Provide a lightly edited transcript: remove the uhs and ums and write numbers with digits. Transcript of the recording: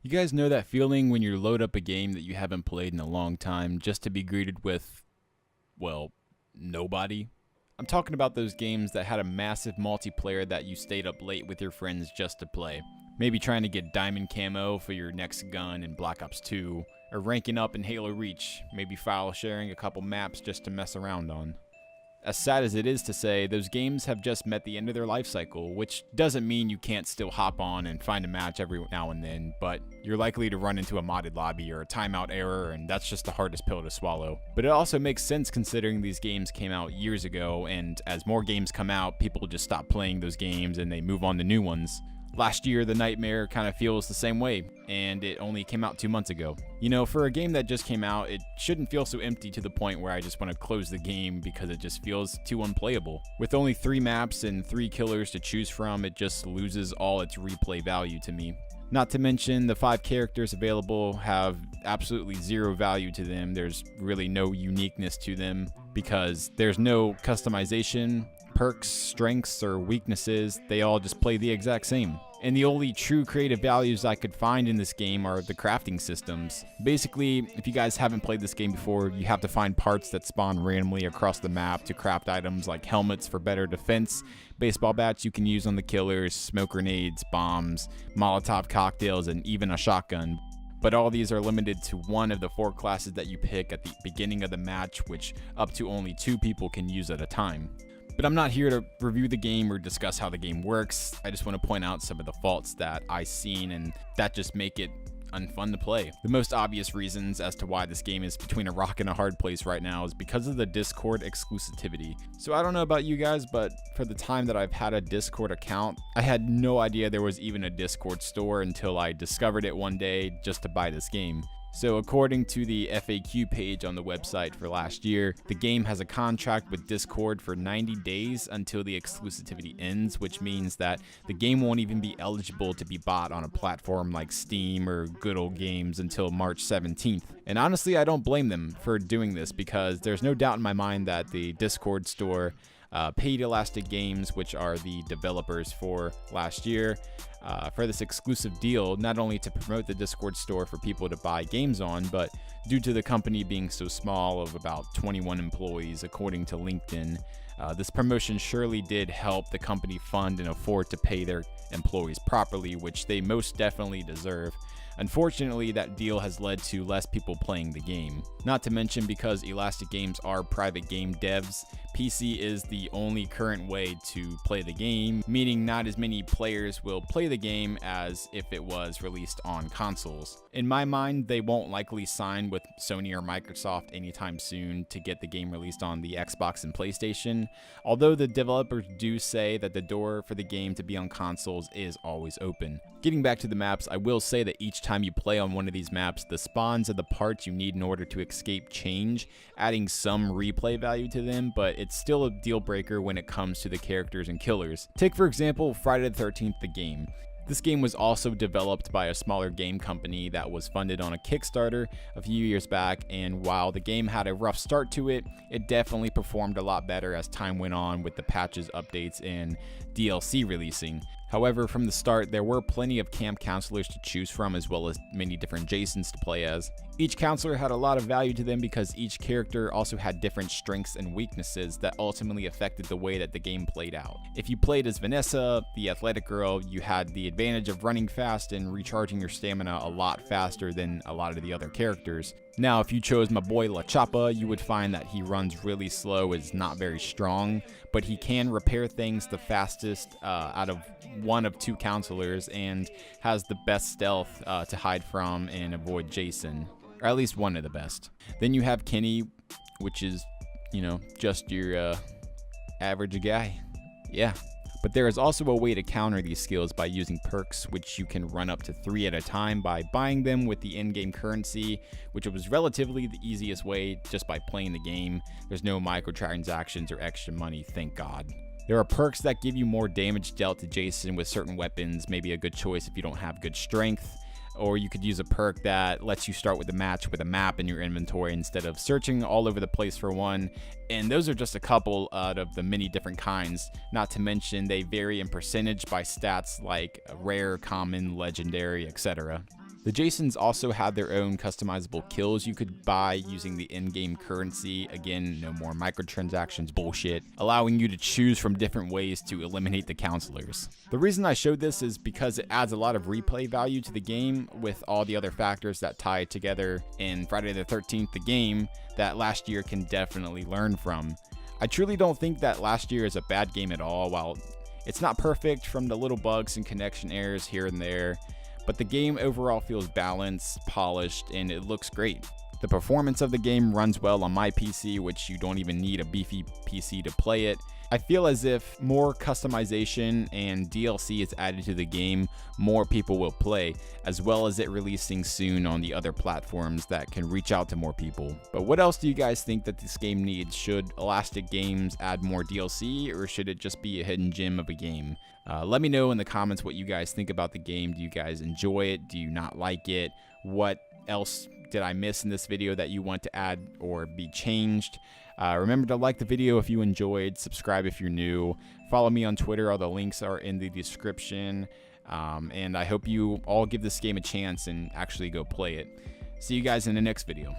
You guys know that feeling when you load up a game that you haven't played in a long time just to be greeted with, well, nobody? I'm talking about those games that had a massive multiplayer that you stayed up late with your friends just to play. Maybe trying to get diamond camo for your next gun in Black Ops 2, or ranking up in Halo Reach, maybe file sharing a couple maps just to mess around on. As sad as it is to say, those games have just met the end of their life cycle, which doesn't mean you can't still hop on and find a match every now and then, but you're likely to run into a modded lobby or a timeout error, and that's just the hardest pill to swallow. But it also makes sense considering these games came out years ago, and as more games come out, people just stop playing those games and they move on to new ones. Last year, the nightmare kind of feels the same way, and it only came out 2 months ago. You know, for a game that just came out, it shouldn't feel so empty to the point where I just want to close the game because it just feels too unplayable. With only 3 maps and 3 killers to choose from, it just loses all its replay value to me. Not to mention, the 5 characters available have absolutely zero value to them. There's really no uniqueness to them because there's no customization, perks, strengths, or weaknesses. They all just play the exact same. And the only true creative values I could find in this game are the crafting systems. Basically, if you guys haven't played this game before, you have to find parts that spawn randomly across the map to craft items like helmets for better defense, baseball bats you can use on the killers, smoke grenades, bombs, Molotov cocktails, and even a shotgun. But all these are limited to one of the 4 classes that you pick at the beginning of the match, which up to only 2 people can use at a time. But I'm not here to review the game or discuss how the game works. I just want to point out some of the faults that I've seen and that just make it unfun to play. The most obvious reasons as to why this game is between a rock and a hard place right now is because of the Discord exclusivity. So I don't know about you guys, but for the time that I've had a Discord account, I had no idea there was even a Discord store until I discovered it one day just to buy this game. So according to the FAQ page on the website for last year, the game has a contract with Discord for 90 days until the exclusivity ends, which means that the game won't even be eligible to be bought on a platform like Steam or Good Old Games until March 17th. And honestly, I don't blame them for doing this because there's no doubt in my mind that the Discord store paid Elastic Games, which are the developers for last year, for this exclusive deal, not only to promote the Discord store for people to buy games on, but due to the company being so small of about 21 employees, according to LinkedIn, this promotion surely did help the company fund and afford to pay their employees properly, which they most definitely deserve. Unfortunately, that deal has led to less people playing the game. Not to mention, because Elastic Games are private game devs, PC is the only current way to play the game, meaning not as many players will play the game as if it was released on consoles. In my mind, they won't likely sign with Sony or Microsoft anytime soon to get the game released on the Xbox and PlayStation, although the developers do say that the door for the game to be on consoles is always open. Getting back to the maps, I will say that each time you play on one of these maps, the spawns of the parts you need in order to escape change, adding some replay value to them, but it's still a deal breaker when it comes to the characters and killers. Take for example Friday the 13th, the game. This game was also developed by a smaller game company that was funded on a Kickstarter a few years back, and while the game had a rough start to it, it definitely performed a lot better as time went on with the patches, updates, and DLC releasing. However, from the start, there were plenty of camp counselors to choose from, as well as many different Jasons to play as. Each counselor had a lot of value to them because each character also had different strengths and weaknesses that ultimately affected the way that the game played out. If you played as Vanessa, the athletic girl, you had the advantage of running fast and recharging your stamina a lot faster than a lot of the other characters. Now, if you chose my boy La Chapa, you would find that he runs really slow, is not very strong, but he can repair things the fastest out of one of 2 counselors and has the best stealth to hide from and avoid Jason, or at least one of the best. Then you have Kenny, which is, you know, just your average guy. Yeah. But there is also a way to counter these skills by using perks, which you can run up to 3 at a time by buying them with the in-game currency, which was relatively the easiest way just by playing the game. There's no microtransactions or extra money, thank God. There are perks that give you more damage dealt to Jason with certain weapons, maybe a good choice if you don't have good strength. Or you could use a perk that lets you start with the match with a map in your inventory instead of searching all over the place for one. And those are just a couple out of the many different kinds. Not to mention they vary in percentage by stats like rare, common, legendary, etc. The Jasons also had their own customizable kills you could buy using the in-game currency. Again, no more microtransactions bullshit, allowing you to choose from different ways to eliminate the counselors. The reason I showed this is because it adds a lot of replay value to the game with all the other factors that tie it together in Friday the 13th, the game that last year can definitely learn from. I truly don't think that last year is a bad game at all. While it's not perfect from the little bugs and connection errors here and there, but the game overall feels balanced, polished, and it looks great. The performance of the game runs well on my PC, which you don't even need a beefy PC to play it. I feel as if more customization and DLC is added to the game, more people will play, as well as it releasing soon on the other platforms that can reach out to more people. But what else do you guys think that this game needs? Should Elastic Games add more DLC, or should it just be a hidden gem of a game? Let me know in the comments what you guys think about the game. Do you guys enjoy it? Do you not like it? What else did I miss in this video that you want to add or be changed? Remember to like the video if you enjoyed, subscribe if you're new, follow me on Twitter, all the links are in the description, and I hope you all give this game a chance and actually go play it. See you guys in the next video.